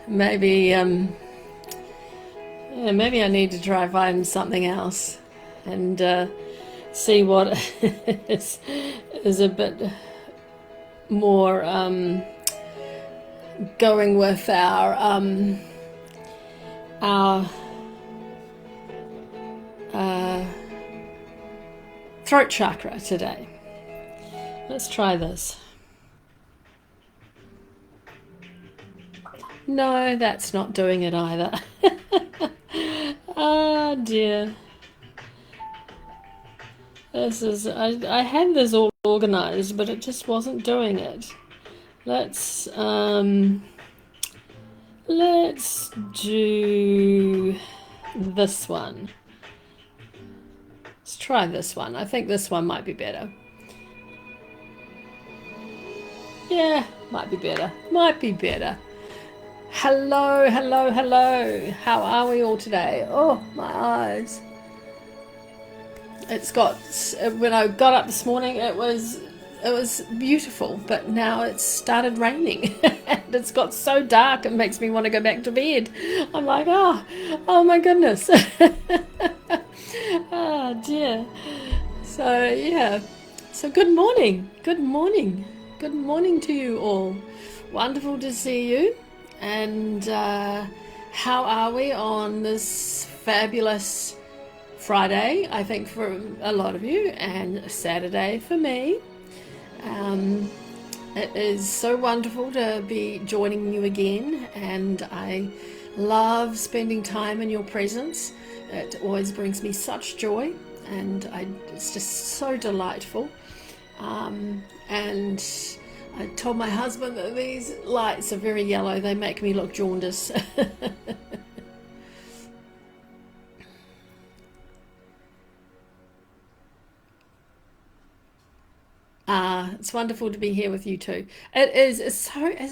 maybe yeah, maybe I need to try find something else and see what is a bit more going with our uh, throat chakra today. Let's try this. No, that's not doing it either. Oh dear. This is, I had this all organized, but it just wasn't doing it. Let's do this one. Let's try this one. I think this one might be better. Yeah, might be better. Might be better. Hello, hello, hello. How are we all today? Oh, my eyes. It's got, when I got up this morning, it was beautiful, but now it's started raining and it's got so dark it makes me want to go back to bed. I'm like, oh my goodness. Oh dear. So yeah, so good morning to you all. Wonderful to see you. And how are we on this fabulous Friday, I think, for a lot of you, and Saturday for me. It is so wonderful to be joining you again, and I love spending time in your presence. It always brings me such joy, and it's just so delightful. And I told my husband that these lights are very yellow. They make me look jaundiced. It's wonderful to be here with you too. It's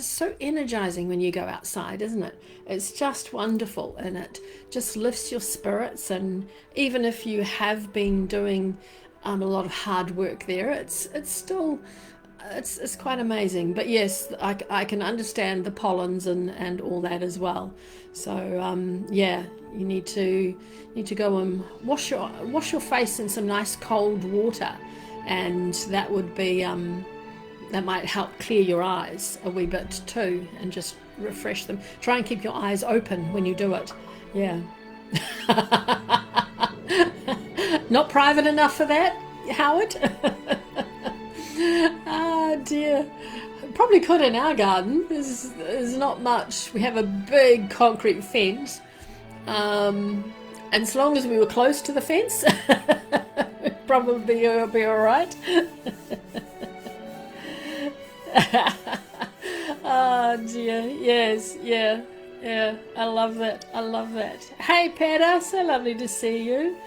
so energizing when you go outside, isn't it? It's just wonderful, and it just lifts your spirits. And even if you have been doing a lot of hard work there, it's still it's quite amazing. But yes, I can understand the pollens and all that as well. So yeah, you need to go and wash your face in some nice cold water, and that would be that might help clear your eyes a wee bit too, and just refresh them. Try and keep your eyes open when you do it. Yeah. Not private enough for that, Howard? Oh dear. Probably could in our garden. There's not much. We have a big concrete fence. And as long as we were close to the fence, probably be all right. Oh dear, yes, yeah, I love that. Hey Peter, so lovely to see you.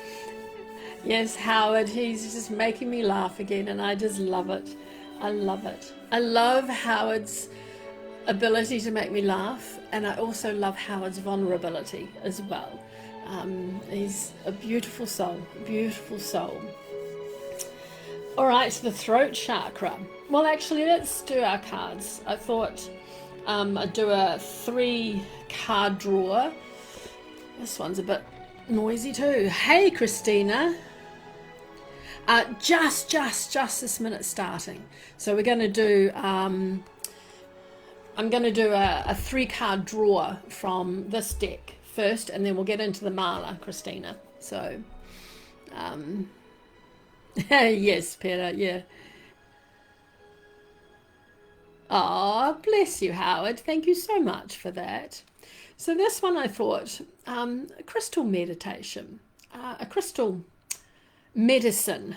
Yes, Howard, he's just making me laugh again, and I just love it. I love Howard's ability to make me laugh, and I also love Howard's vulnerability as well. He's a beautiful soul. All right, the throat chakra. Well, actually, let's do our cards. I thought I'd do a 3-card draw. This one's a bit noisy too. Hey, Christina. Just this minute starting. So we're going to do. I'm going to do a 3-card draw from this deck first, and then we'll get into the mala, Christina. So, yes, Peter. Yeah. Oh, bless you, Howard. Thank you so much for that. So this one I thought, a crystal meditation, a crystal medicine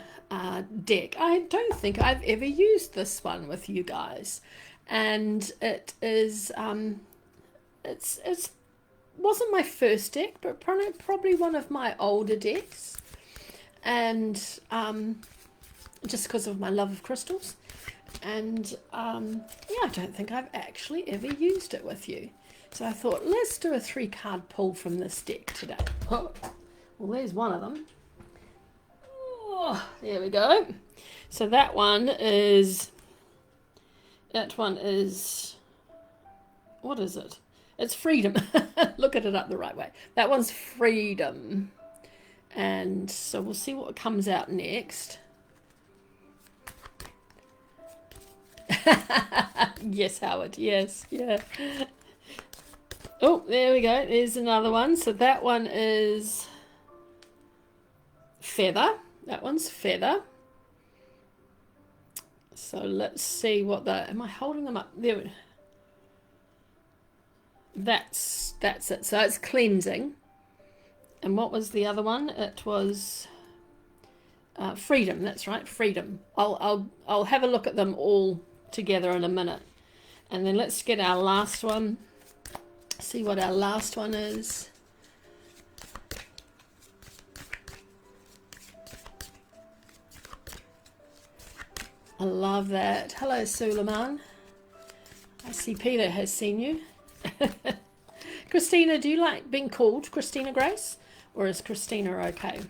deck. I don't think I've ever used this one with you guys. And it is, it's wasn't my first deck, but probably one of my older decks. And just because of my love of crystals. And yeah, I don't think I've actually ever used it with you. So I thought, let's do a 3-card pull from this deck today. Oh, well, there's one of them. Oh, there we go. So that one is, what is it? It's freedom. Look at it up the right way. That one's freedom. And so we'll see what comes out next. Yes, Howard. Yes. Yeah. Oh, there we go. There's another one. So that one is feather. That one's feather. So let's see what the... Am I holding them up? There. That's it. So it's cleansing. And what was the other one? It was freedom. That's right, freedom. I'll have a look at them all together in a minute. And then let's get our last one. See what our last one is. I love that. Hello, Suleiman. I see Peter has seen you. Christina, do you like being called Christina Grace? Or is Christina okay?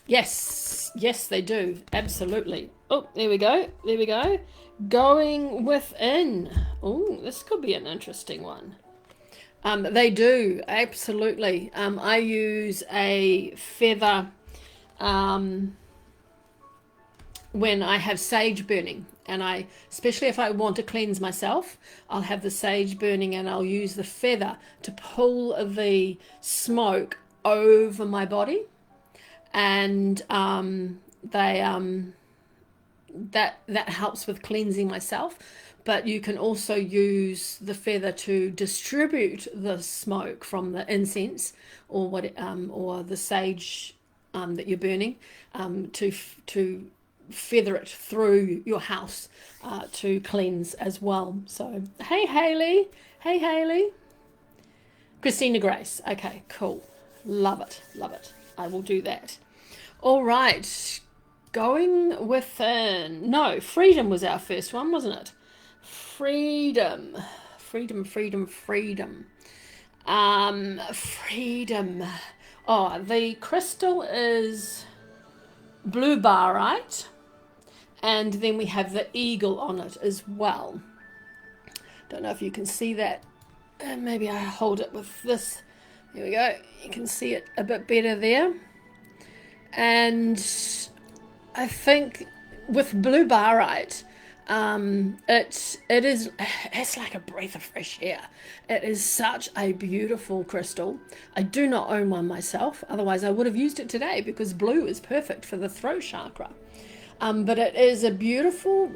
Yes, yes, they do. Absolutely. Oh, there we go. There we go. Going within. Oh, this could be an interesting one. They do, absolutely. I use a feather when I have sage burning, and especially if I want to cleanse myself, I'll have the sage burning and I'll use the feather to pull the smoke over my body, and that helps with cleansing myself. But you can also use the feather to distribute the smoke from the incense or the sage that you're burning, to feather it through your house to cleanse as well. So hey Haley, hey Haley. Christina Grace. Okay, cool. Love it, love it. I will do that. All right, going within. No, freedom was our first one, wasn't it? Freedom, freedom, freedom, freedom. Freedom. Oh, the crystal is blue barite, and then we have the eagle on it as well. Don't know if you can see that. Maybe I hold it with this. There we go. You can see it a bit better there. And I think with blue barite, it's like a breath of fresh air. It is such a beautiful crystal. I do not own one myself, otherwise I would have used it today, because blue is perfect for the throat chakra. But it is a beautiful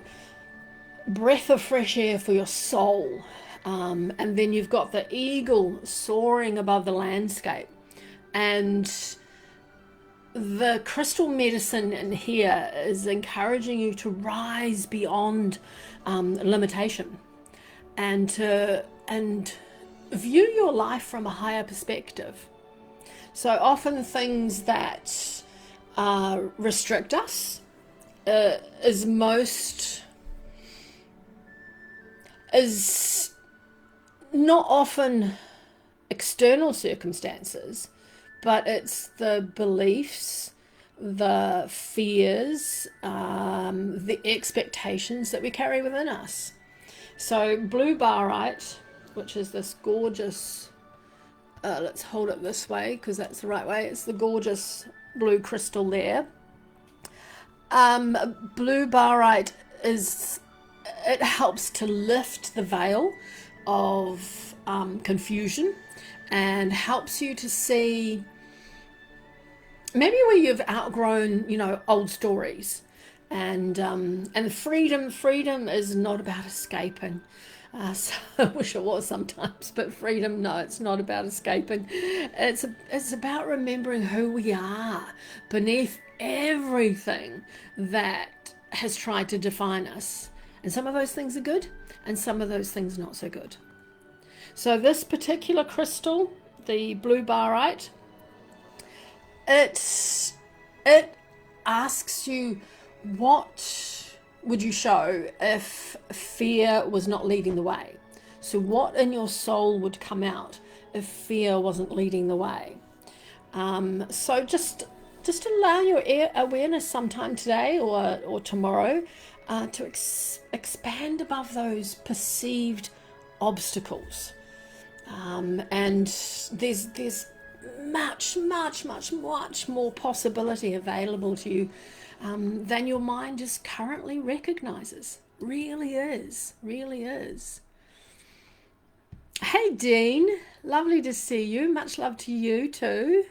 breath of fresh air for your soul. And then you've got the eagle soaring above the landscape, and the crystal medicine in here is encouraging you to rise beyond limitation, and view your life from a higher perspective. So often things that restrict us is not often external circumstances, but it's the beliefs, the fears, the expectations that we carry within us. So blue barite, which is this gorgeous, let's hold it this way because that's the right way, it's the gorgeous blue crystal there. Blue barite it helps to lift the veil of confusion, and helps you to see maybe where you've outgrown, old stories. And freedom is not about escaping. So I wish it was sometimes, but freedom, no, it's not about escaping. It's about remembering who we are beneath everything that has tried to define us. And some of those things are good, and some of those things not so good. So this particular crystal, the blue barite, it asks you, what would you show if fear was not leading the way? So what in your soul would come out if fear wasn't leading the way? So just allow your awareness sometime today or tomorrow to expand above those perceived obstacles. And there's much more possibility available to you than your mind just currently recognizes. Really is. Hey Dean, lovely to see you. Much love to you too.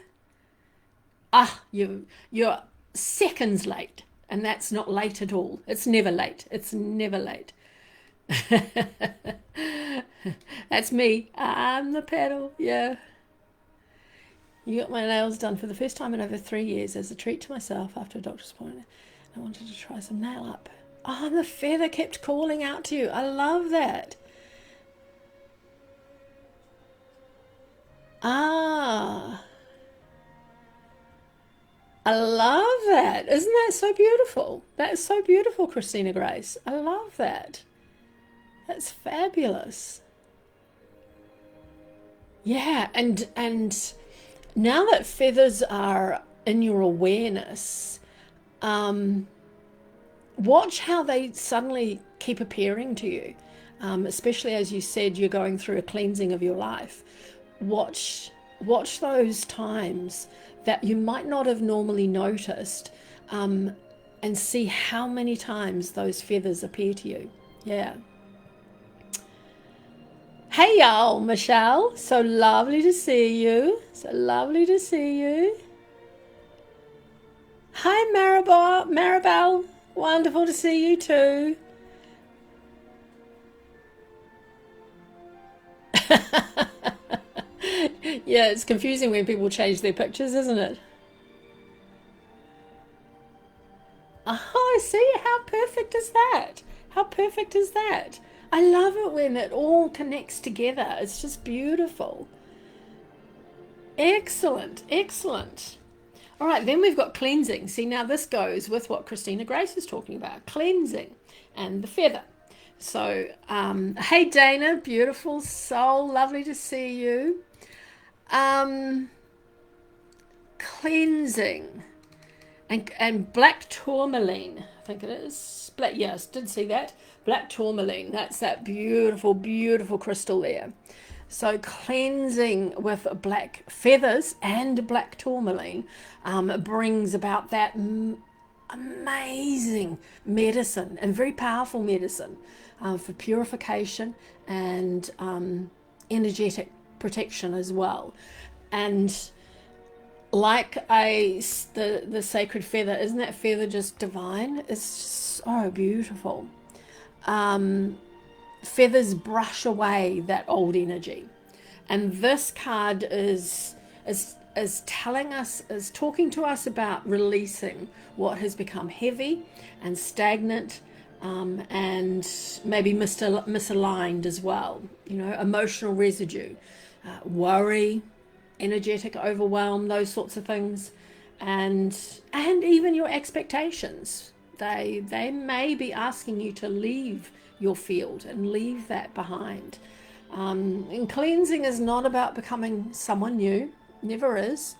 You're seconds late, and that's not late at all. It's never late. That's me. I'm the pedal. Yeah. You got my nails done for the first time in over 3 years as a treat to myself after a doctor's appointment. I wanted to try some nail up. Oh, the feather kept calling out to you. I love that. I love that. Isn't that so beautiful? That's so beautiful, Christina Grace. I love that. That's fabulous. Yeah, and now that feathers are in your awareness, watch how they suddenly keep appearing to you, especially as you said you're going through a cleansing of your life. Watch those times that you might not have normally noticed, and see how many times those feathers appear to you. Yeah. Hey y'all, Michelle. So lovely to see you. Hi Maribel. Wonderful to see you too. Yeah, it's confusing when people change their pictures, isn't it? Oh, see, how perfect is that? I love it when it all connects together. It's just beautiful. Excellent. All right, then we've got cleansing. See, now this goes with what Christina Grace is talking about, cleansing and the feather. So, hey Dana, beautiful soul, lovely to see you. Cleansing and black tourmaline, I think it is. Yes, did see that. Black tourmaline, that's that beautiful crystal there. So cleansing with black feathers and black tourmaline brings about that amazing medicine and very powerful medicine for purification and energetic protection as well. And like the sacred feather, isn't that feather just divine? It's just so beautiful. Feathers brush away that old energy, and this card is telling us, is talking to us about releasing what has become heavy and stagnant, and maybe misaligned as well. Emotional residue, worry, energetic overwhelm, those sorts of things, and even your expectations. They may be asking you to leave your field and leave that behind. And cleansing is not about becoming someone new, never is.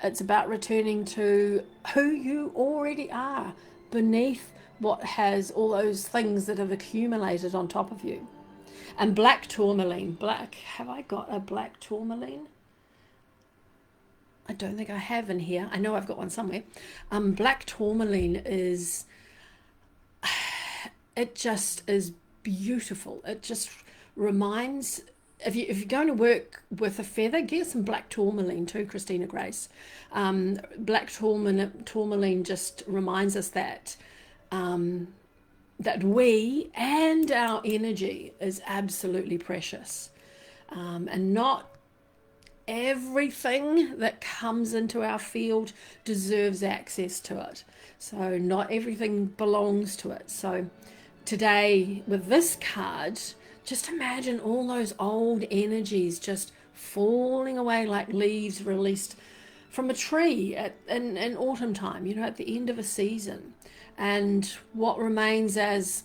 It's about returning to who you already are beneath what has all those things that have accumulated on top of you. And black tourmaline, have I got a black tourmaline? I don't think I have in here. I know I've got one somewhere. Black tourmaline is, it just is beautiful. It just reminds, if you're going to work with a feather, get some black tourmaline too, Christina Grace. Black tourmaline just reminds us that that we and our energy is absolutely precious, and not everything that comes into our field deserves access to it. So not everything belongs to it. So today with this card, just imagine all those old energies just falling away like leaves released from a tree in autumn time, at the end of a season. And what remains as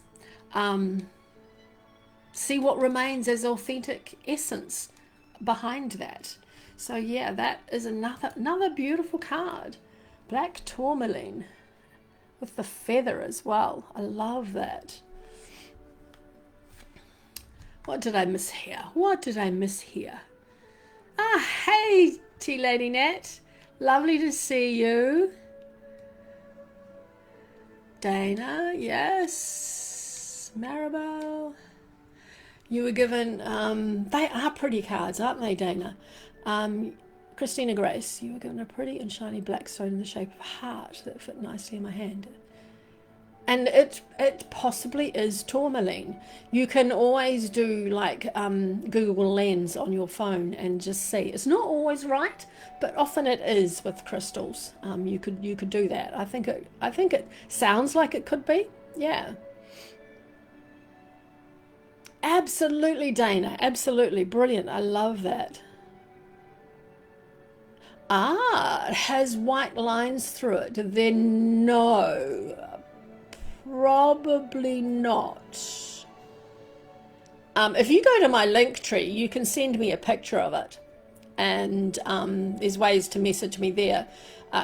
authentic essence behind that. So yeah, that is another beautiful card. Black tourmaline with the feather as well. I love that. What did I miss here? What did I miss here? Ah, hey, Tea Lady Nat. Lovely to see you. Dana, yes. Maribel. You were given, they are pretty cards, aren't they, Dana? Christina Grace, you were given a pretty and shiny black stone in the shape of a heart that fit nicely in my hand. And it possibly is tourmaline. You can always do like Google Lens on your phone and just see. It's not always right, but often it is with crystals. You could do that. I think it sounds like it could be. Yeah. Absolutely, Dana. Absolutely brilliant. I love that. Ah, it has white lines through it. Then no. Probably not. If you go to my link tree, you can send me a picture of it, and there's ways to message me there,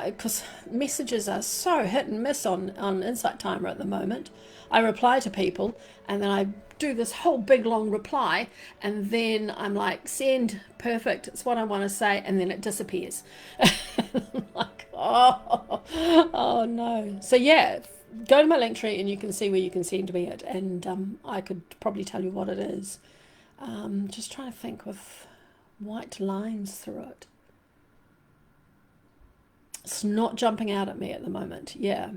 because messages are so hit and miss on Insight Timer at the moment. I reply to people, and then I do this whole big long reply, and then I'm like, send, perfect, it's what I want to say, and then it disappears. I'm like, oh no. So yeah, go to my link tree and you can see where you can send me it, and I could probably tell you what it is. Just trying to think with white lines through it. It's not jumping out at me at the moment. Yeah.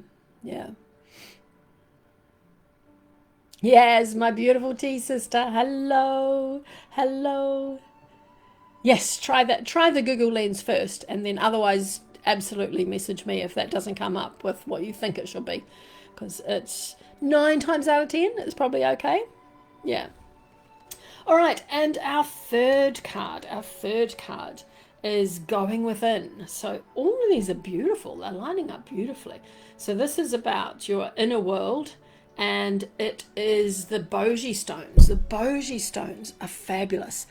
Yes, my beautiful tea sister. Hello. Yes, try that. Try the Google Lens first, and then otherwise, absolutely message me if that doesn't come up with what you think it should be, because it's 9 times out of 10, it's probably okay. Yeah. All right, and our third card is going within. So all of these are beautiful. They're lining up beautifully. So this is about your inner world, and it is the Boji stones. The Boji stones are fabulous.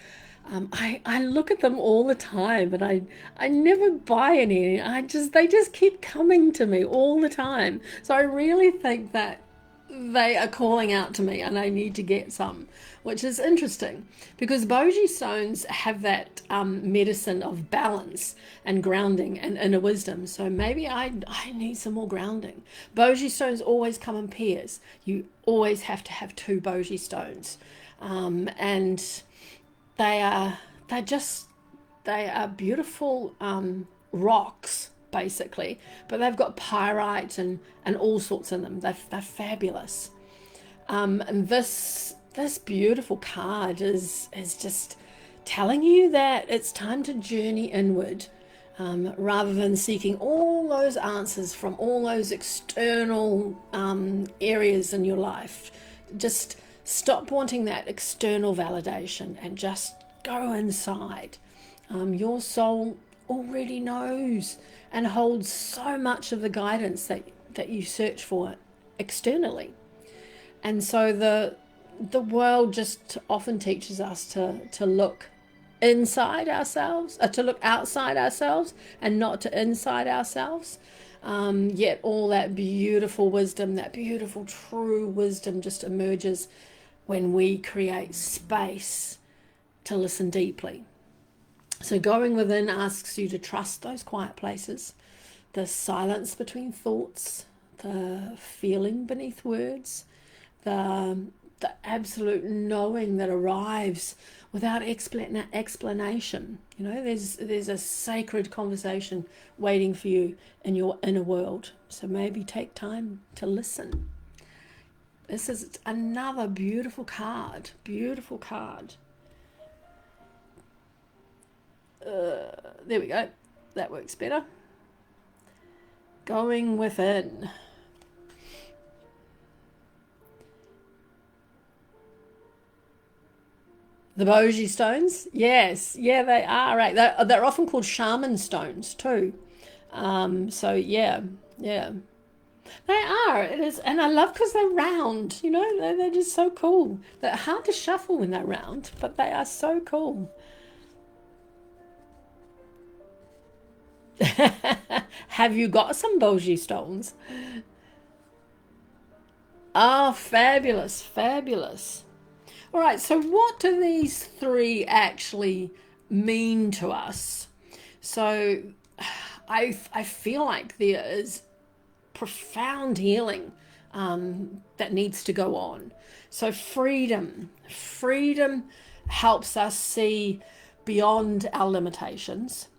I look at them all the time, and I never buy any. They just keep coming to me all the time. So I really think that they are calling out to me, and I need to get some, which is interesting because Boji stones have that medicine of balance and grounding and inner wisdom. So maybe I need some more grounding. Boji stones always come in pairs. You always have to have 2 Boji stones, and they are beautiful rocks, basically, but they've got pyrite and all sorts in them. They're fabulous. And this beautiful card is just telling you that it's time to journey inward, rather than seeking all those answers from all those external areas in your life. Just stop wanting that external validation and just go inside. Your soul already knows and holds so much of the guidance that you search for externally. And so the world just often teaches us to look inside ourselves, to look outside ourselves and not to inside ourselves. Yet all that beautiful wisdom, that beautiful true wisdom just emerges when we create space to listen deeply. So going within asks you to trust those quiet places, the silence between thoughts, the feeling beneath words, the absolute knowing that arrives without explanation. You know, there's a sacred conversation waiting for you in your inner world. So maybe take time to listen. This is another beautiful card. Beautiful card. There we go. That works better. Going within. The Boji stones? Yes. Yeah, they are. Right. They're often called shaman stones too. So yeah. They are. It is, and I love because they're round. You know, they're just so cool. They're hard to shuffle when they're round, but they are so cool. Have you got some Boji stones? Oh, fabulous. All right, so what do these three actually mean to us? So I feel like there is profound healing that needs to go on. So freedom helps us see beyond our limitations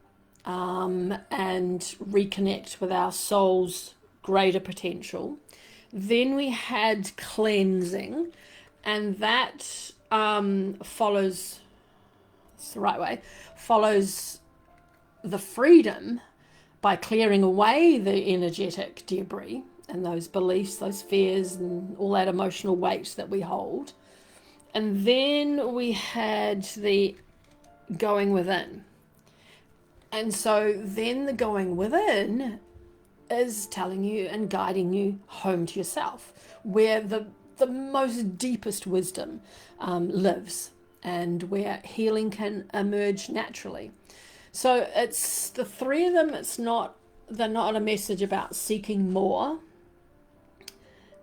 and reconnect with our soul's greater potential. Then we had cleansing, and that follows, it's the right way, follows the freedom by clearing away the energetic debris and those beliefs, those fears, and all that emotional weight that we hold. And then we had the going within. And so then the going within is telling you and guiding you home to yourself, where the most deepest wisdom lives, and where healing can emerge naturally. So it's the three of them. They're not a message about seeking more.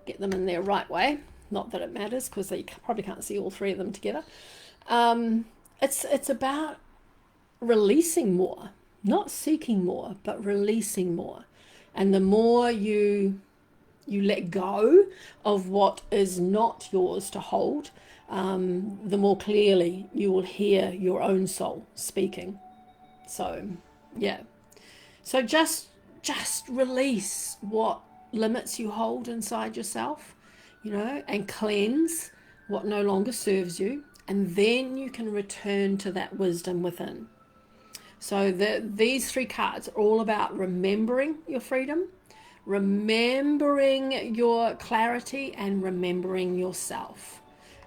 Get them in there right way. Not that it matters, because they probably can't see all three of them together. It's about releasing more, not seeking more, but releasing more. And the more you let go of what is not yours to hold, the more clearly you will hear your own soul speaking. So, yeah. So just release what limits you hold inside yourself, and cleanse what no longer serves you, and then you can return to that wisdom within. So these three cards are all about remembering your freedom, remembering your clarity, and remembering yourself.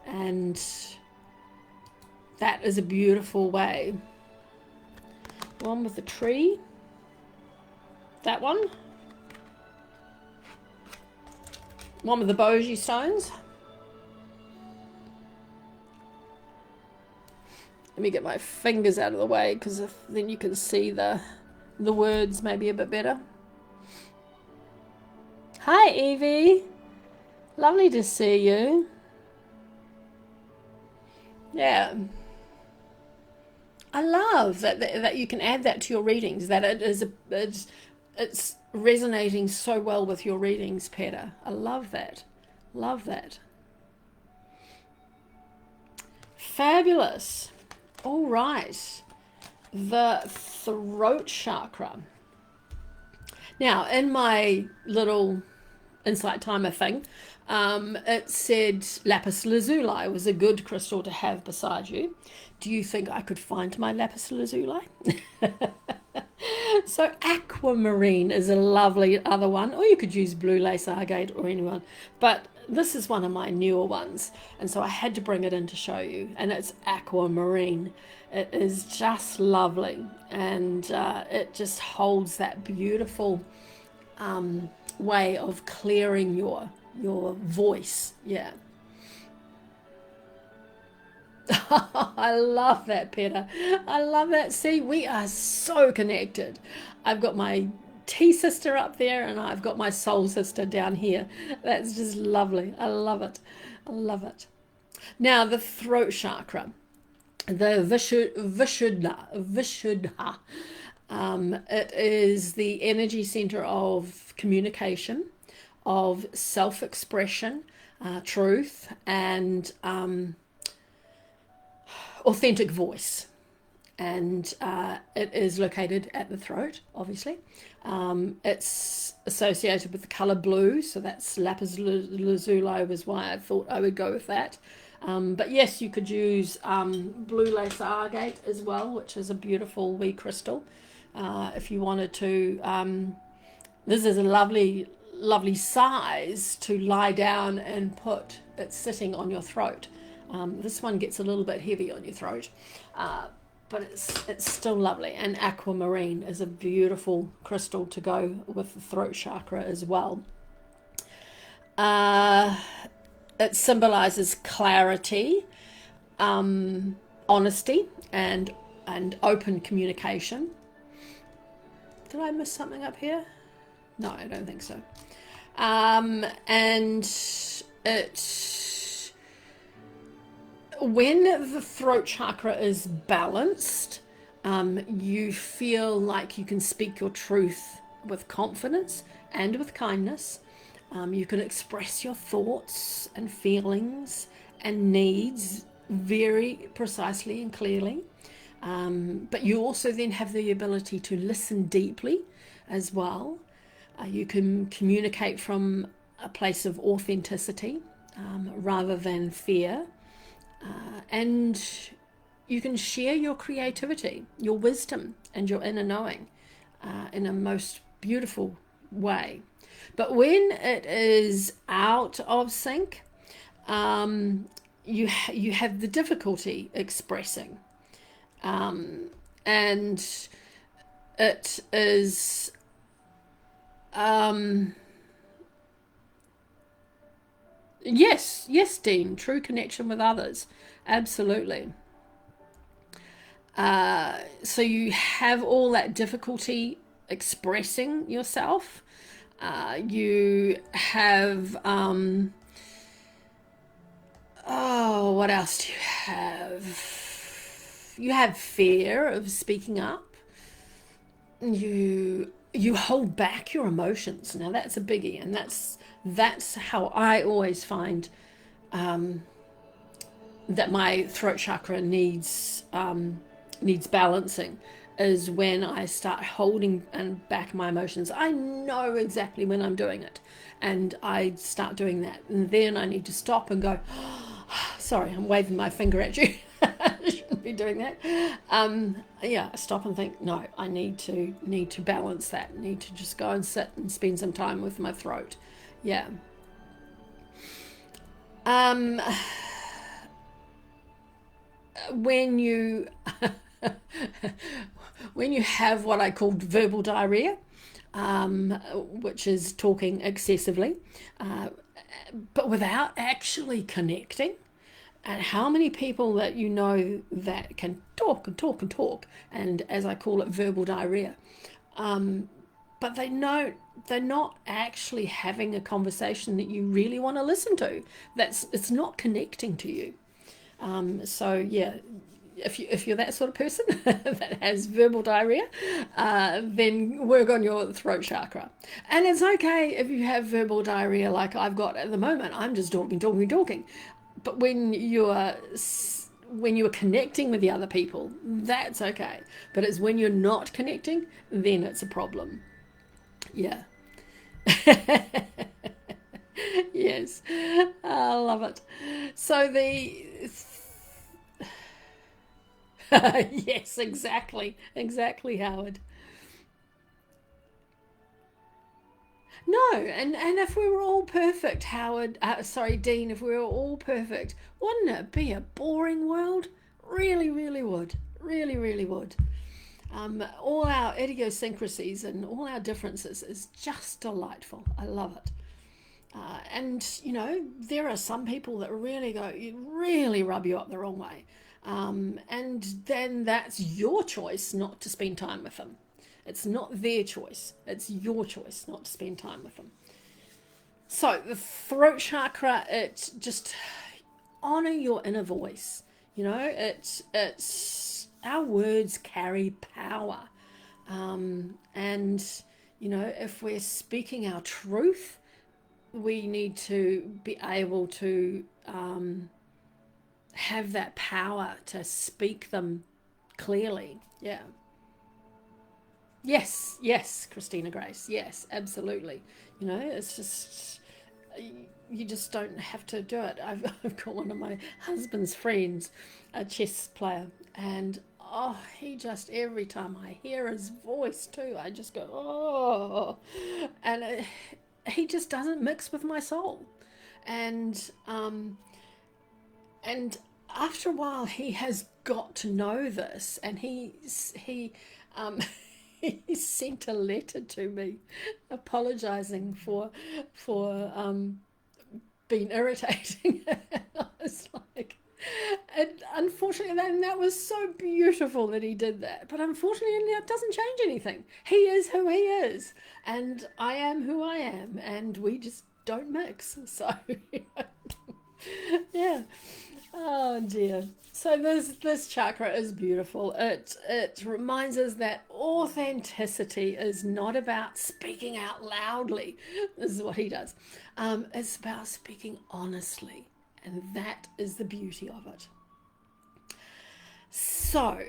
And that is a beautiful way. One with the tree. That one. One with the Boji stones. Let me get my fingers out of the way, because then you can see the words maybe a bit better. Hi, Evie. Lovely to see you. Yeah. I love that you can add that to your readings, that it's resonating so well with your readings, Peter. I love that. Love that. Fabulous. All right. The throat chakra. Now, in my little insight timer thing, it said lapis lazuli was a good crystal to have beside you. Do you think I could find my lapis lazuli? So aquamarine is a lovely other one, or you could use blue lace agate or anyone, but this is one of my newer ones, and so I had to bring it in to show you. And it's aquamarine. It is just lovely, and it just holds that beautiful way of clearing your voice. Yeah. I love that, Peter. I love that. See, we are so connected. I've got my tea sister up there, and I've got my soul sister down here. That's just lovely. I love it. I love it. Now, the throat chakra, the Vishuddha. It is the energy center of communication, of self-expression, truth, and authentic voice. And it is located at the throat, obviously. It's associated with the color blue, so that's lapis lazuli was why I thought I would go with that. But yes, you could use blue lace agate as well, which is a beautiful wee crystal. If you wanted to, this is a lovely size to lie down and put it sitting on your throat. This one gets a little bit heavy on your throat, but it's still lovely. And aquamarine is a beautiful crystal to go with the throat chakra as well. It symbolizes clarity, honesty, and open communication. Did I miss something up here? No, I don't think so. And it When the throat chakra is balanced, you feel like you can speak your truth with confidence and with kindness. You can express your thoughts and feelings and needs very precisely and clearly. But you also then have the ability to listen deeply as well. You can communicate from a place of authenticity rather than fear. And you can share your creativity, your wisdom, and your inner knowing in a most beautiful way. But when it is out of sync, you have the difficulty expressing, and it is yes, Dean, true connection with others, absolutely. So you have all that difficulty expressing yourself. You have, oh, what else do you have? You have fear of speaking up. You hold back your emotions. Now that's a biggie, and that's how I always find that my throat chakra needs balancing, is when I start holding and back my emotions. I know exactly when I'm doing it, and I start doing that, and then I need to stop and go, sorry, I'm waving my finger at you. I shouldn't be doing that. Yeah, stop and think, no, I need to balance that. I need to just go and sit and spend some time with my throat. Yeah. When you when you have what I called verbal diarrhea, which is talking excessively, but without actually connecting. And how many people that you know that can talk and talk and talk, and as I call it, verbal diarrhea, but they're not actually having a conversation that you really want to listen to. It's not connecting to you. So yeah, if you're that sort of person that has verbal diarrhea, then work on your throat chakra. And it's okay if you have verbal diarrhea like I've got at the moment. I'm just talking. But when you're connecting with the other people, that's okay. But it's when you're not connecting, then it's a problem. Yeah. Yes, I love it. So yes, exactly, Howard. No, and if we were all perfect, Howard, sorry, Dean, if we were all perfect, wouldn't it be a boring world? Really, really would. Really, really would. All our idiosyncrasies and all our differences is just delightful. I love it. And there are some people that really rub you up the wrong way. And then that's your choice not to spend time with them. It's not their choice, it's your choice not to spend time with them. So, the throat chakra, it just honor your inner voice. It's our words carry power. And, if we're speaking our truth, we need to be able to have that power to speak them clearly. Yeah. Yes, Christina Grace. Yes, absolutely. It's just, you just don't have to do it. I've got one of my husband's friends, a chess player, and oh, he just, every time I hear his voice too, I just go, oh, and he just doesn't mix with my soul. And after a while, he has got to know this, and um, he sent a letter to me, apologising for being irritating. I was like, and unfortunately, that was so beautiful that he did that. But unfortunately, it doesn't change anything. He is who he is, and I am who I am, and we just don't mix. So, yeah. Oh dear. So this chakra is beautiful. It reminds us that authenticity is not about speaking out loudly. This is what he does. It's about speaking honestly, and that is the beauty of it. So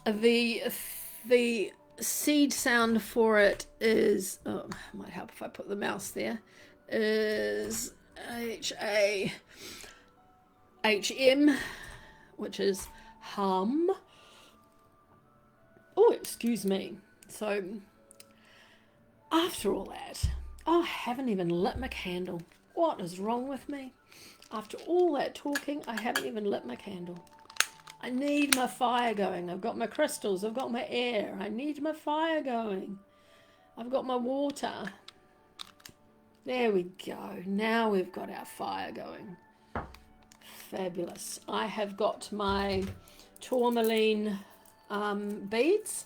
the the seed sound for it is, oh, it might help if I put the mouse there, is HAHM, which is hum. Oh, excuse me. So after all that, oh, I haven't even lit my candle. What is wrong with me? After all that talking, I haven't even lit my candle. I need my fire going. I've got my crystals. I've got my air. I need my fire going. I've got my water. There we go. Now we've got our fire going. Fabulous. I have got my tourmaline beads.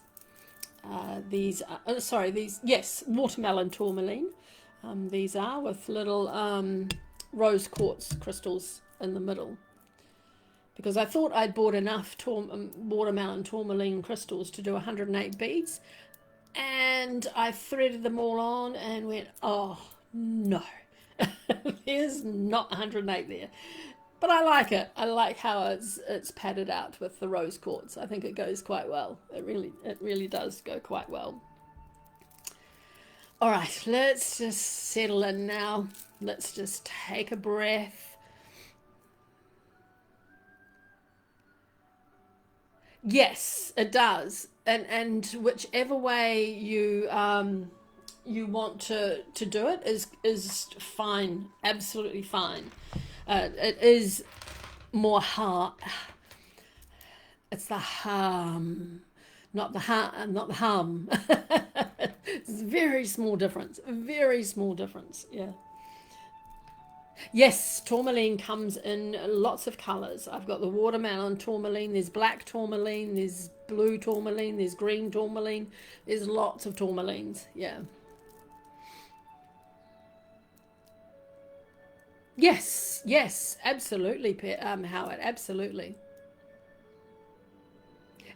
Yes, watermelon tourmaline. These are with little rose quartz crystals in the middle. Because I thought I'd bought enough watermelon tourmaline crystals to do 108 beads. And I threaded them all on and went, oh, no. There's not 108 there. But I like it. I like how it's padded out with the rose quartz. I think it goes quite well. It really does go quite well. All right, let's just settle in now. Let's just take a breath. Yes, it does, and whichever way you want to do it is fine, absolutely fine. It is more hard. It's the hum, not the hum. It's a very small difference. A very small difference. Yeah. Yes, tourmaline comes in lots of colours. I've got the watermelon tourmaline, there's black tourmaline, there's blue tourmaline, there's green tourmaline. There's lots of tourmalines, yeah. Yes, absolutely, Howard, absolutely.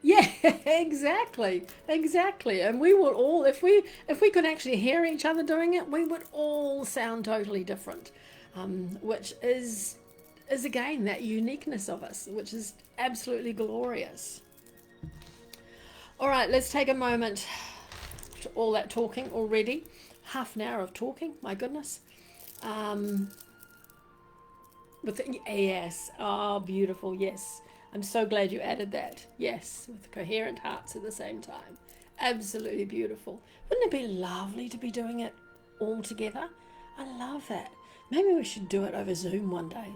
Yeah, exactly. And we will all, if we could actually hear each other doing it, we would all sound totally different, which is again that uniqueness of us, which is absolutely glorious. All right, let's take a moment to all that talking already. Half an hour of talking, my goodness. Yes, oh, beautiful, yes. I'm so glad you added that. Yes, with coherent hearts at the same time. Absolutely beautiful. Wouldn't it be lovely to be doing it all together? I love that. Maybe we should do it over Zoom one day.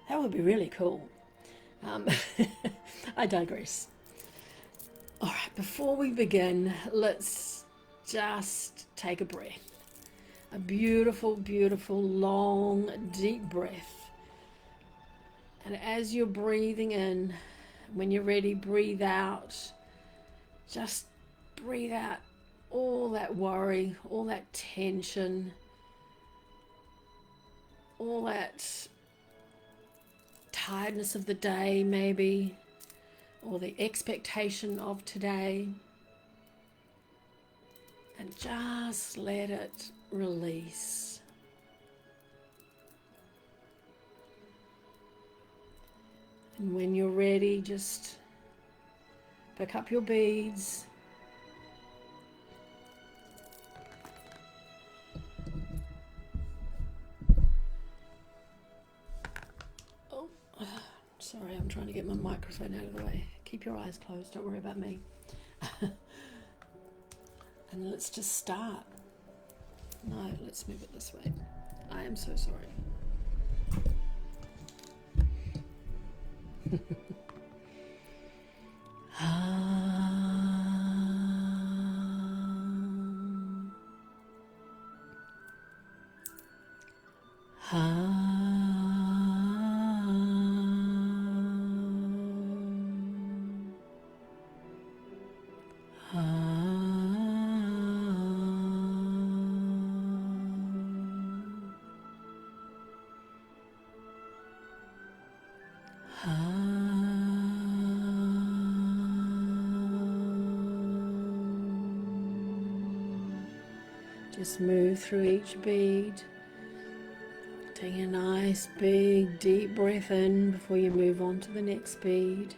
That would be really cool. I digress. All right, before we begin, let's just take a breath. A beautiful, beautiful, long, deep breath. And as you're breathing in, when you're ready, breathe out. Just breathe out all that worry, all that tension, all that tiredness of the day maybe, or the expectation of today. And just let it release. And when you're ready, just pick up your beads. Oh, sorry, I'm trying to get my microphone out of the way. Keep your eyes closed, don't worry about me. And let's just start. No, let's move it this way. I am so sorry. Just move through each bead. Take a nice big deep breath in before you move on to the next bead.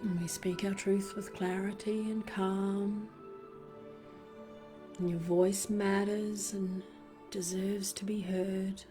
And we speak our truth with clarity and calm. And your voice matters and deserves to be heard.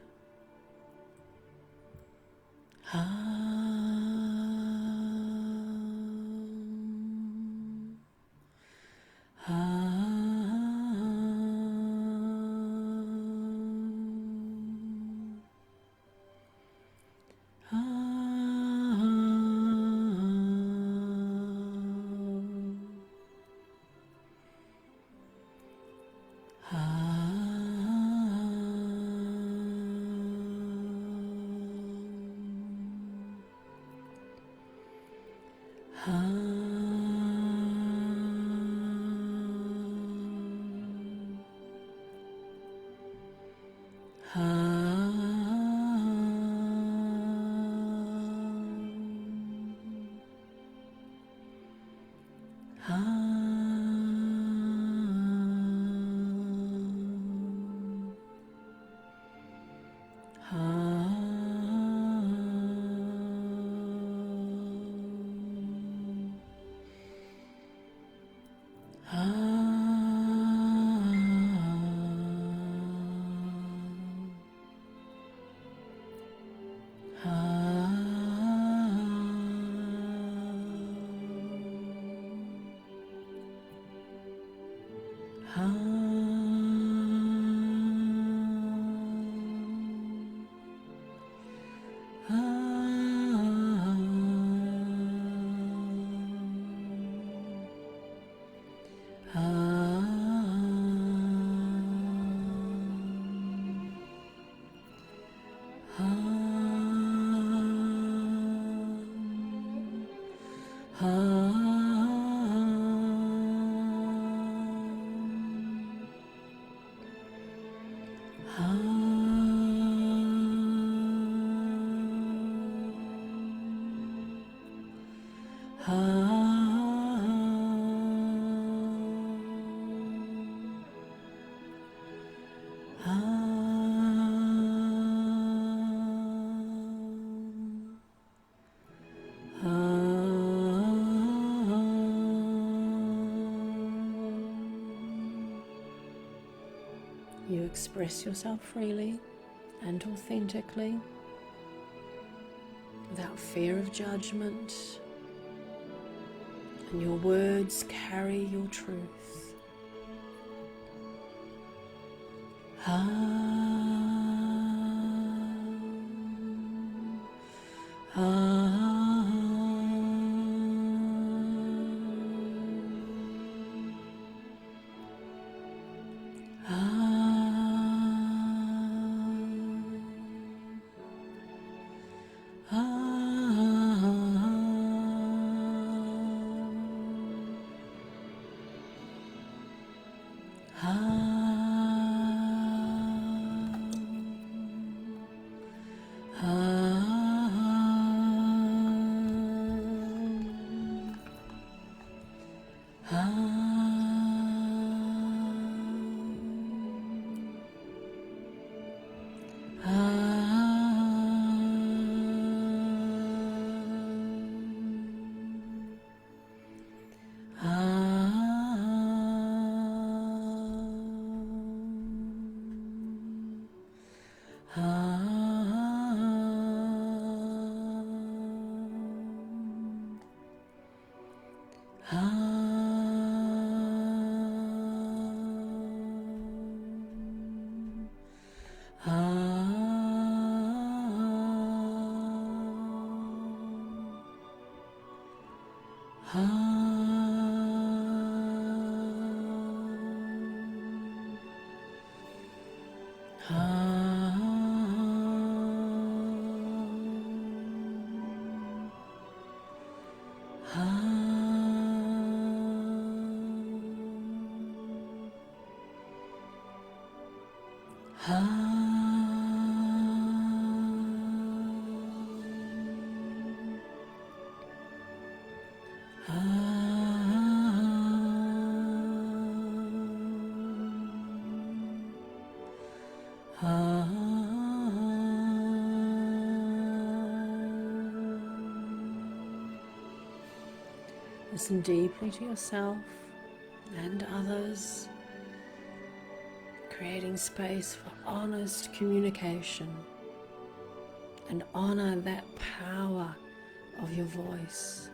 You express yourself freely and authentically, without fear of judgment, and your words carry your truth. Listen deeply to yourself and others, creating space for honest communication, and honor that power of your voice.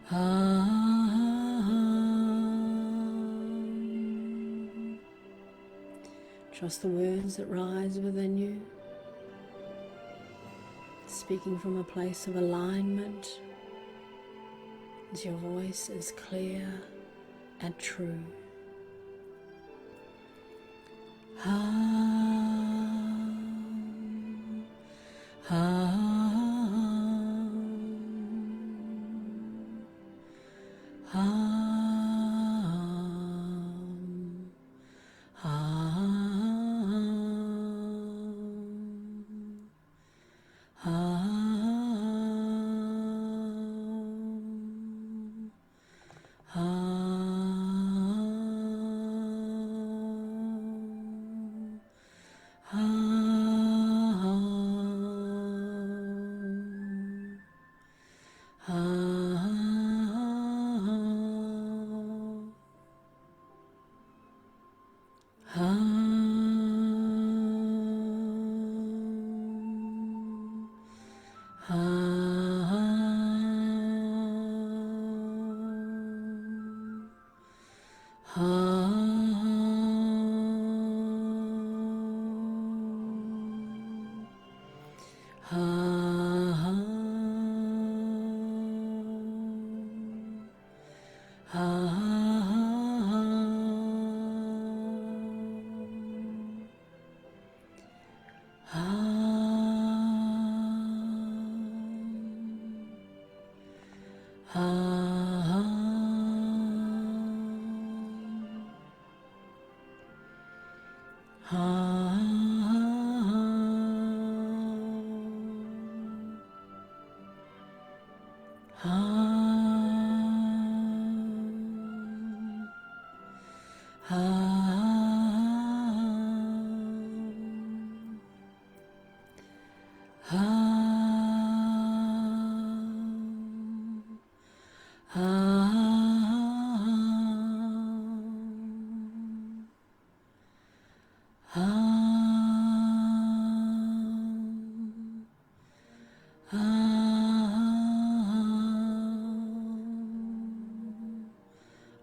Trust the words that rise within you, speaking from a place of alignment, as your voice is clear and true.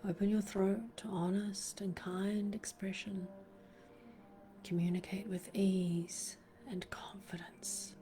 Open your throat to honest and kind expression. Communicate with ease and confidence.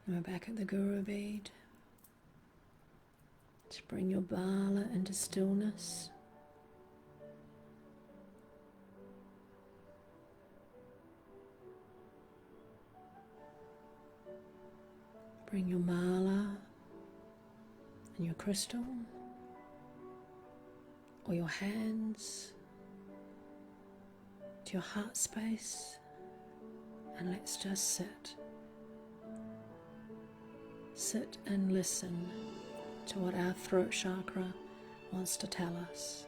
We're back at the Guru bead. To bring your bala into stillness. Bring your mala and your crystal, or your hands, to your heart space, and let's just sit. Sit and listen to what our throat chakra wants to tell us.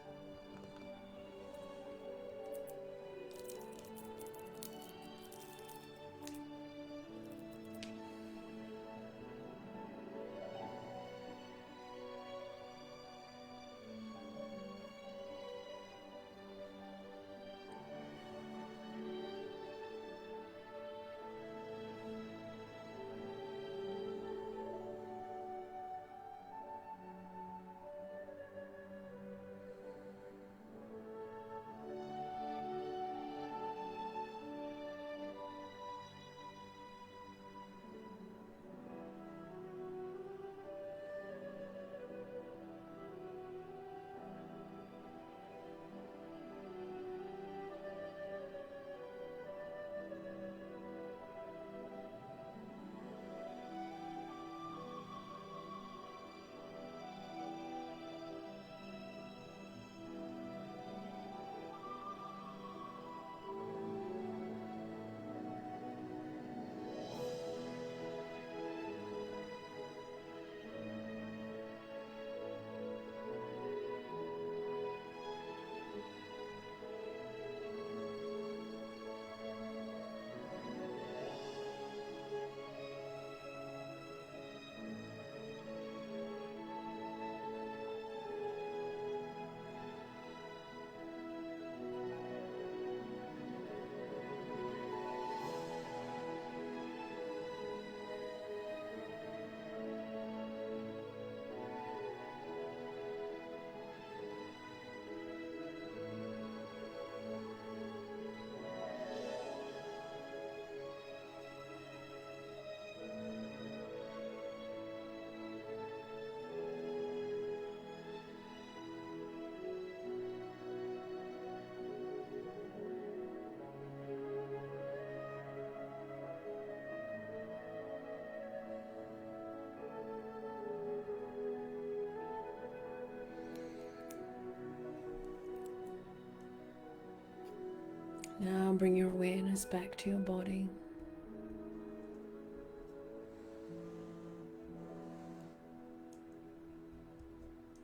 Now bring your awareness back to your body.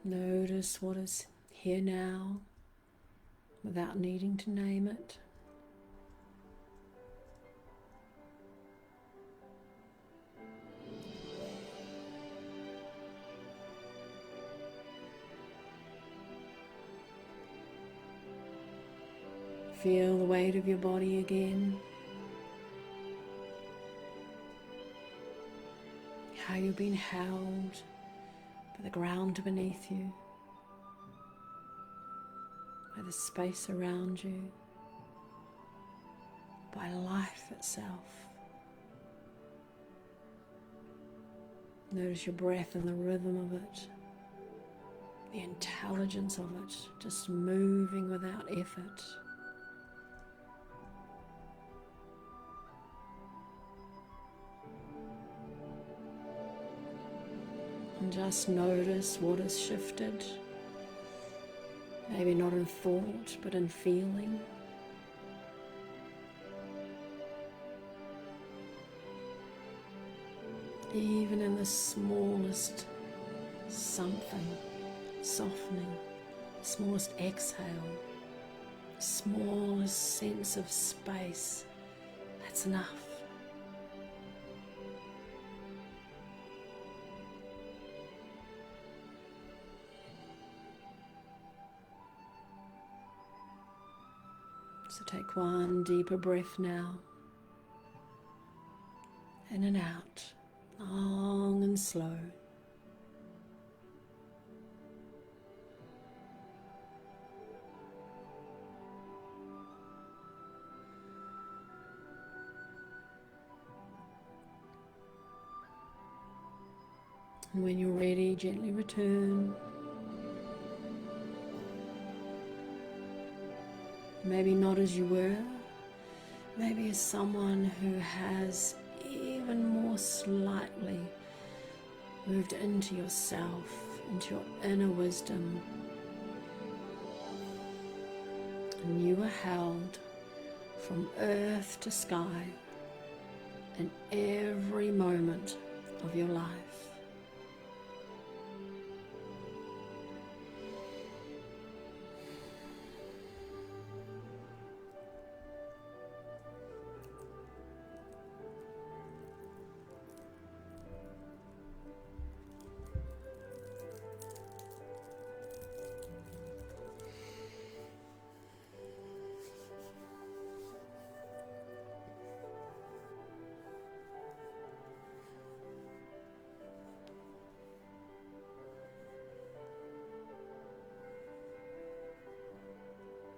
Notice what is here now without needing to name it. Feel the weight of your body again. How you've been held by the ground beneath you, by the space around you, by life itself. Notice your breath and the rhythm of it, the intelligence of it, just moving without effort. And just notice what has shifted, maybe not in thought, but in feeling. Even in the smallest something, softening, smallest exhale, smallest sense of space, that's enough. So take one deeper breath now, in and out, long and slow. And when you're ready, gently return. Maybe not as you were, maybe as someone who has even more slightly moved into yourself, into your inner wisdom. And you are held from earth to sky in every moment of your life.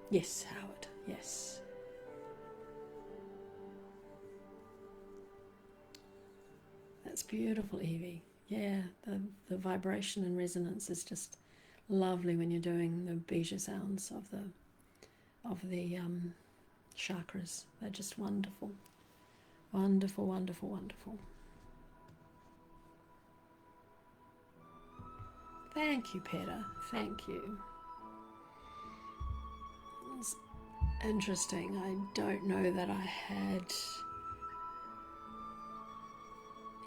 Yes, Howard, yes. That's beautiful, Evie. Yeah, the vibration and resonance is just lovely when you're doing the bija sounds of the chakras. They're just wonderful. Wonderful, wonderful, wonderful. Thank you, Peter. Thank you. It's interesting. I don't know that I had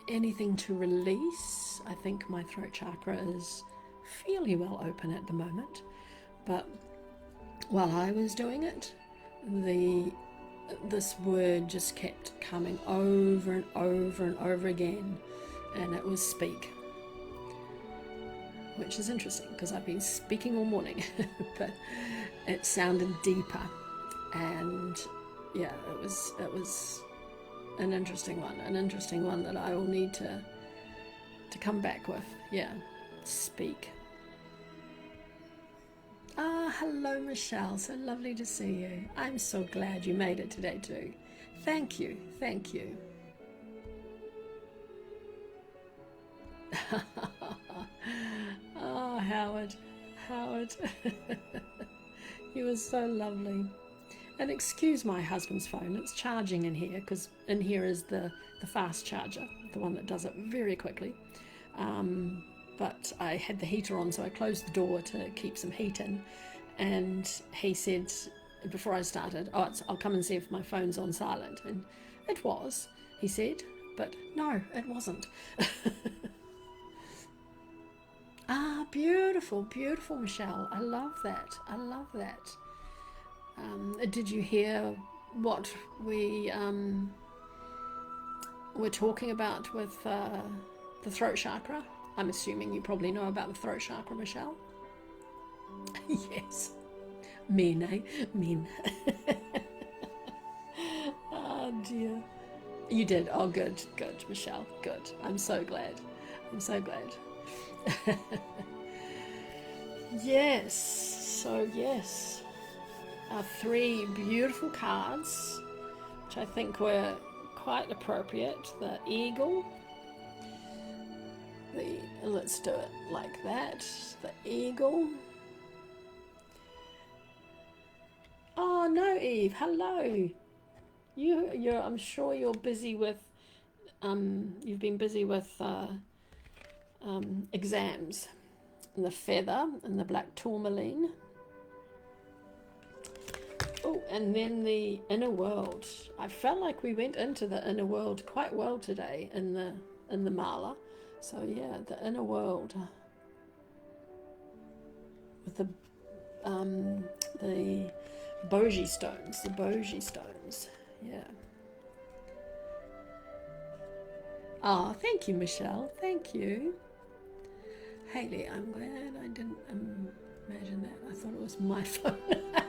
anything to release. I think my throat chakra is fairly well open at the moment. But while I was doing it, this word just kept coming over and over and over again, and it was speak. Which is interesting because I've been speaking all morning, but it sounded deeper, and yeah, it was an interesting one that I will need to come back with. Yeah, speak. Ah, hello Michelle, so lovely to see you. I'm so glad you made it today too. Thank you, thank you. Oh, Howard, you were so lovely. And excuse my husband's phone, it's charging in here, because in here is the fast charger, the one that does it very quickly. But I had the heater on, so I closed the door to keep some heat in, and he said before I started, oh, I'll come and see if my phone's on silent. And it was, he said, but no, it wasn't. Ah, beautiful, beautiful, Michelle. I love that. I love that. Did you hear what we were talking about with the throat chakra? I'm assuming you probably know about the throat chakra, Michelle. Yes. Men, eh? Men. Oh, dear. You did. Oh, good, good, Michelle. Good. I'm so glad. I'm so glad. Yes. So, yes. Our 3 beautiful cards, which I think were quite appropriate. The eagle. Let's do it like that. The eagle. Oh no, Eve. Hello. You're. I'm sure you're busy with. You've been busy with exams. And the feather and the black tourmaline. Oh, and then the inner world. I felt like we went into the inner world quite well today in the mala. So yeah, the inner world with the bogie stones, yeah. Oh, thank you, Michelle. Thank you. Haley, I'm glad I didn't imagine that. I thought it was my phone. I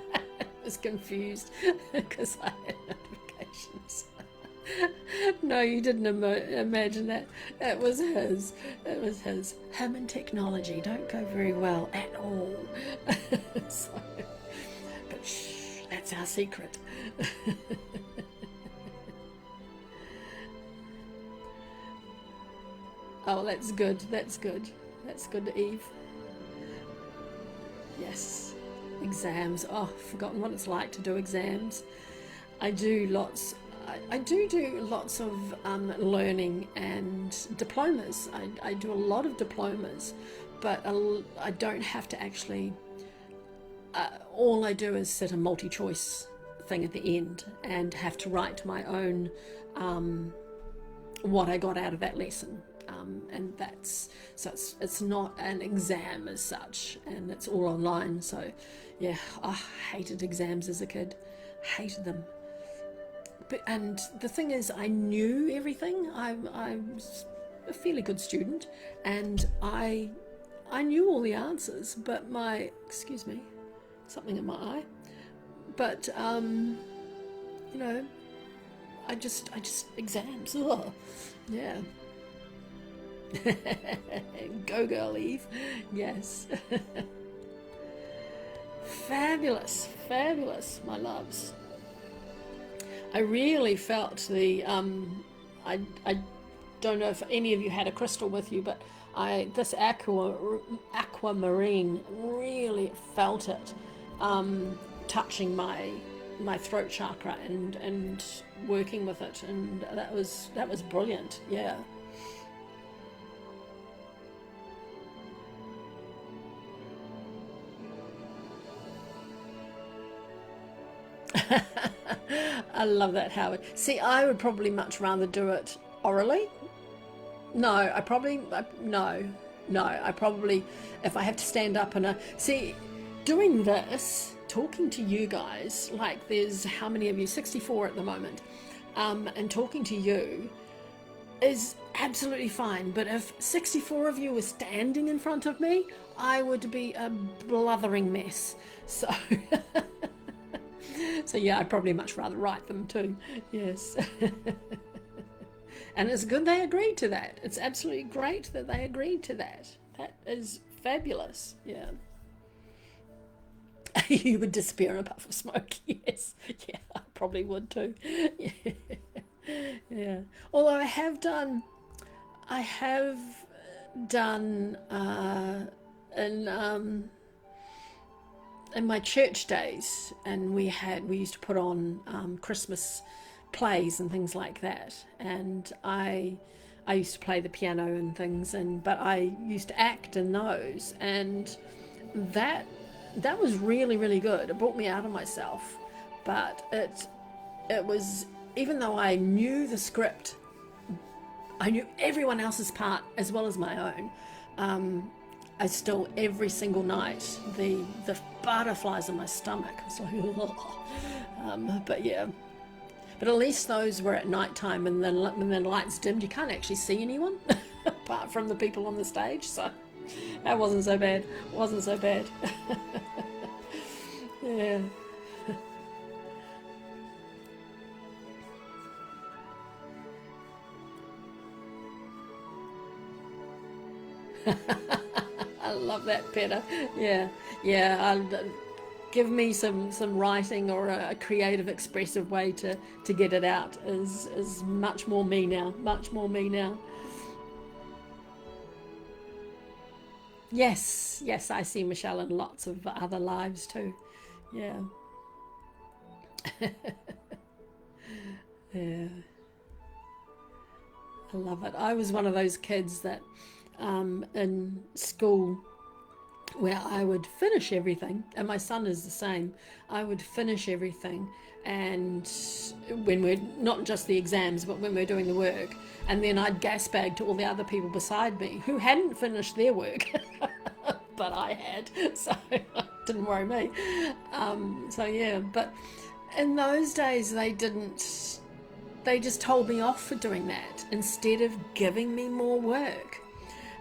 was confused because I had notifications. No, you didn't imagine that. It was his. It was his. Him and technology don't go very well at all. So, but shh, that's our secret. Oh, that's good. That's good. That's good, Eve. Yes. Exams. Oh, I've forgotten what it's like to do exams. I do lots. I do lots of learning and diplomas. I do a lot of diplomas, but I don't have to actually. All I do is set a multi-choice thing at the end and have to write my own what I got out of that lesson. And that's so it's not an exam as such, and it's all online. So yeah, I hated exams as a kid, hated them. But and the thing is, I knew everything. I was a fairly good student, and I knew all the answers. But excuse me, something in my eye. But you know, I just exams. Ugh. Yeah. Go girl, Eve. Yes. Fabulous, fabulous, my loves. I really felt the I don't know if any of you had a crystal with you, but this aquamarine really felt it touching my throat chakra and working with it, and that was brilliant. Yeah. I love that, Howard. See, I would probably much rather do it orally. No, I probably if I have to stand up doing this, talking to you guys, like there's how many of you? 64 at the moment, and talking to you is absolutely fine. But if 64 of you were standing in front of me, I would be a blathering mess. So. So yeah, I'd probably much rather write them too. Yes. And it's good they agreed to that. It's absolutely great that they agreed to that. That is fabulous. Yeah. You would disappear in a puff of smoke. Yes. Yeah, I probably would too. Yeah. Yeah. Although I have done in my church days, and we used to put on Christmas plays and things like that, and I used to play the piano and things, but I used to act in those, and that was really, really good. It brought me out of myself, but it was, even though I knew the script, I knew everyone else's part as well as my own. I still, every single night, the butterflies in my stomach. I was like, but yeah. But at least those were at night time, and then when the lights dimmed, you can't actually see anyone apart from the people on the stage. So that wasn't so bad. Wasn't so bad. Yeah. I love that, Peter. Yeah, yeah. Give me some writing or a creative, expressive way to get it out is much more me now. Much more me now. Yes, yes. I see Michelle in lots of other lives too. Yeah, yeah. I love it. I was one of those kids that in school where I would finish everything, and my son is the same. I would finish everything, and when we're not just the exams, but when we're doing the work, and then I'd gas bag to all the other people beside me who hadn't finished their work, but I had, so it didn't worry me. So yeah, but in those days they didn't. They just told me off for doing that instead of giving me more work.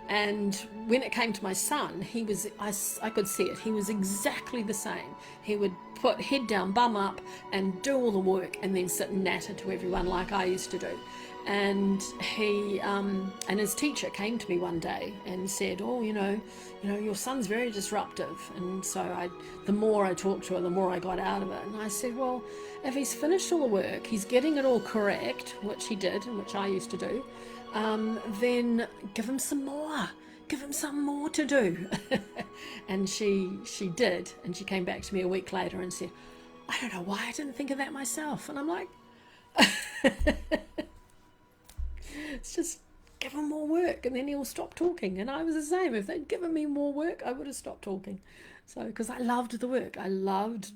And when it came to my son, he was, I could see it, he was exactly the same. He would put head down, bum up, and do all the work, and then sit and natter to everyone like I used to do. And and his teacher came to me one day and said, "Oh, your son's very disruptive." And so the more I talked to her, the more I got out of it. And I said, "Well, if he's finished all the work, he's getting it all correct," which he did, and which I used to do, then give him some more. Give him some more to do. And she did, and she came back to me a week later and said, "I don't know why I didn't think of that myself." And I'm like, it's just give him more work, and then he'll stop talking. And I was the same. If they'd given me more work, I would have stopped talking. So, because I loved the work, I loved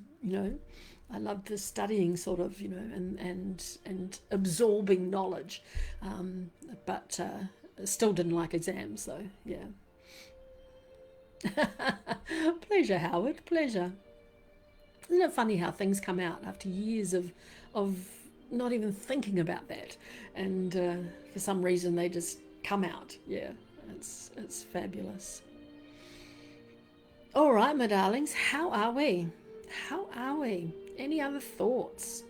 the studying, sort of, and absorbing knowledge, but still didn't like exams, though. Yeah. Pleasure, Howard. Pleasure. Isn't it funny how things come out after years of not even thinking about that, and for some reason they just come out. Yeah, it's fabulous. All right, my darlings, how are we? How are we? Any other thoughts?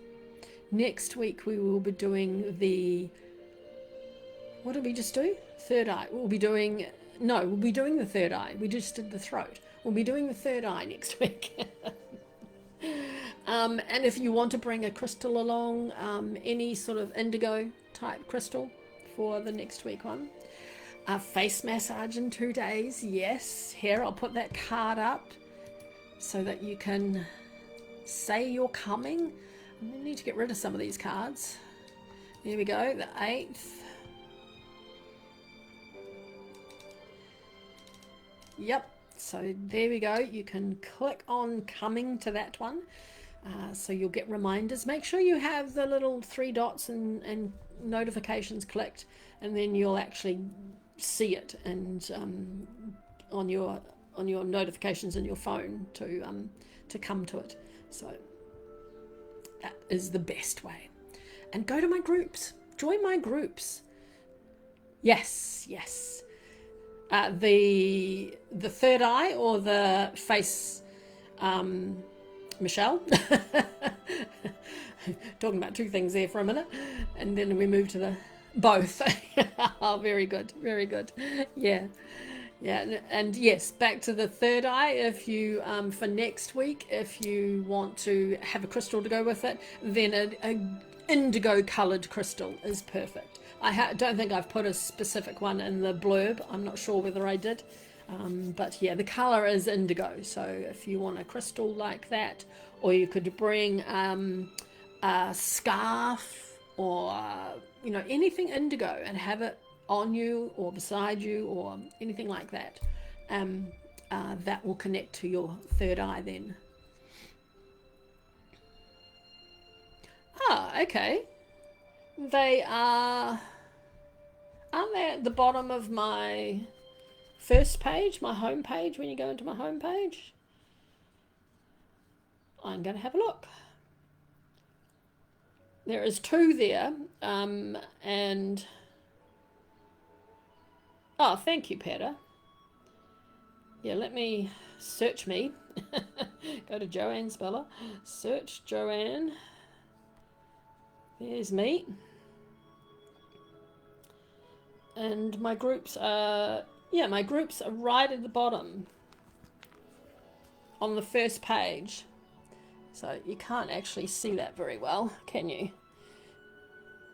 Next week we will be doing what did we just do? Third eye. We'll be doing the third eye. We just did the throat. We'll be doing the third eye next week. And if you want to bring a crystal along, any sort of indigo type crystal for the next week one. A face massage in 2 days. Yes, here I'll put that card up so that you can say you're coming. I need to get rid of some of these cards. There we go, the 8th. Yep, so there we go. You can click on coming to that one. So you'll get reminders. Make sure you have the little 3 dots and notifications clicked, and then you'll actually see it and on your notifications in your phone to come to it. So that is the best way. And go to my groups. Join my groups. Yes. The third eye or the face, Michelle. Talking about 2 things there for a minute, and then we move to the both. Oh, very good, very good. Yeah, and yes, back to the third eye. If you for next week, if you want to have a crystal to go with it, then a indigo coloured crystal is perfect. I don't think I've put a specific one in the blurb. I'm not sure whether I did. But yeah, the colour is indigo. So if you want a crystal like that, or you could bring a scarf or anything indigo and have it on you or beside you or anything like that, that will connect to your third eye then. Ah, okay. They are, aren't they at the bottom of my first page, my home page, when you go into my home page? I'm going to have a look. There is two there, and oh, thank you, Peter. Yeah, let me search me. Go to Joanne Speller, search Joanne. There's me. And my groups are, yeah, my groups are right at the bottom on the first page. So you can't actually see that very well, can you?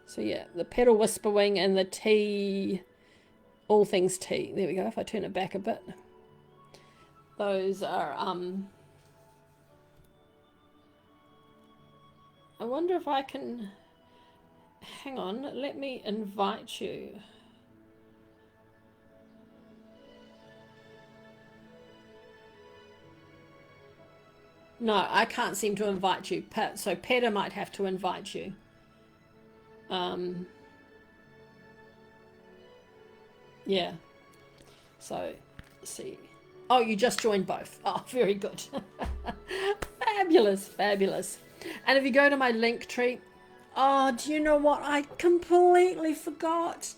So yeah, the Petal Whisper Wing and the tea, all things tea. There we go, if I turn it back a bit. Those are, I wonder if I can, hang on, let me invite you. No, I can't seem to invite you. So Peter might have to invite you. Yeah. So, see. Oh, you just joined both. Oh, very good. Fabulous, fabulous. And if you go to my link tree, oh, do you know what? I completely forgot.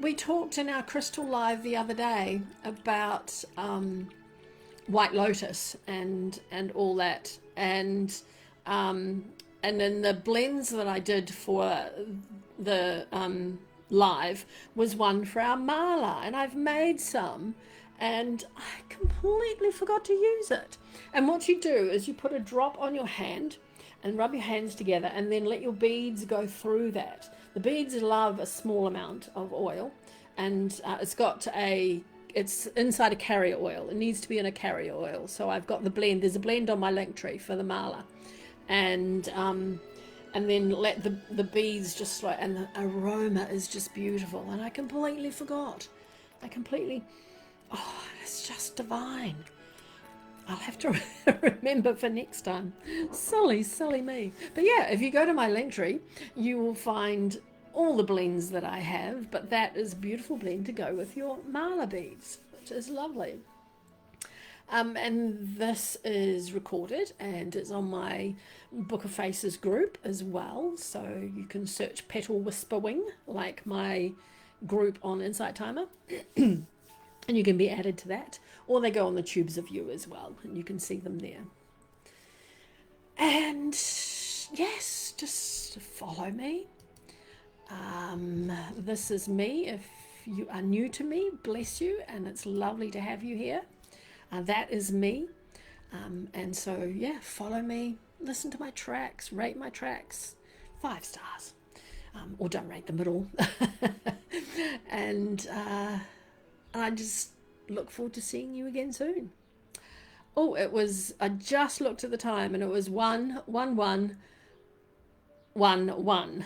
We talked in our Crystal Live the other day about White Lotus and all that, and then the blends that I did for the live was one for our mala, and I've made some, and I completely forgot to use it. And what you do is you put a drop on your hand and rub your hands together, and then let your beads go through that. The beads love a small amount of oil, and it's inside a carrier oil. It needs to be in a carrier oil. So I've got the blend. There's a blend on my link tree for the mala, and then let the beads just flow, and the aroma is just beautiful. And I completely forgot. Oh, it's just divine. I'll have to remember for next time. Silly me. But yeah, if you go to my link tree, you will find all the blends that I have, but that is a beautiful blend to go with your mala beads, which is lovely. And this is recorded and it's on my Book of Faces group as well, so you can search Petal Whisper Wing like my group on Insight Timer and you can be added to that, or they go on the Tubes of You as well and you can see them there. And yes, just follow me. This is me. If you are new to me, bless you, and it's lovely to have you here. That is me. And so, yeah, follow me, listen to my tracks, rate my tracks 5 stars, or don't rate them at all. And I just look forward to seeing you again soon. Oh, I just looked at the time and it was 1:11:11.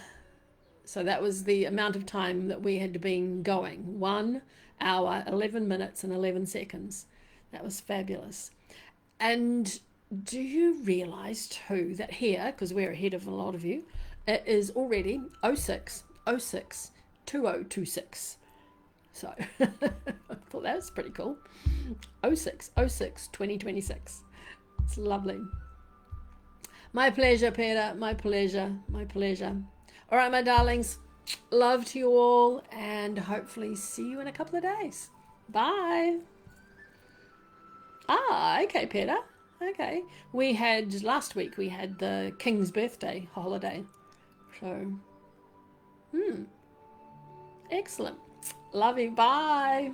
So that was the amount of time that we had been going. 1 hour, 11 minutes and 11 seconds. That was fabulous. And do you realize too that here, because we're ahead of a lot of you, it is already 06/06/2026. So I thought that was pretty cool. 06/06/2026. It's lovely. My pleasure, Peter. My pleasure. All right, my darlings. Love to you all, and hopefully see you in a couple of days. Bye. Ah, okay, Peter. Okay. Last week we had the King's birthday holiday. So, excellent. Love you. Bye.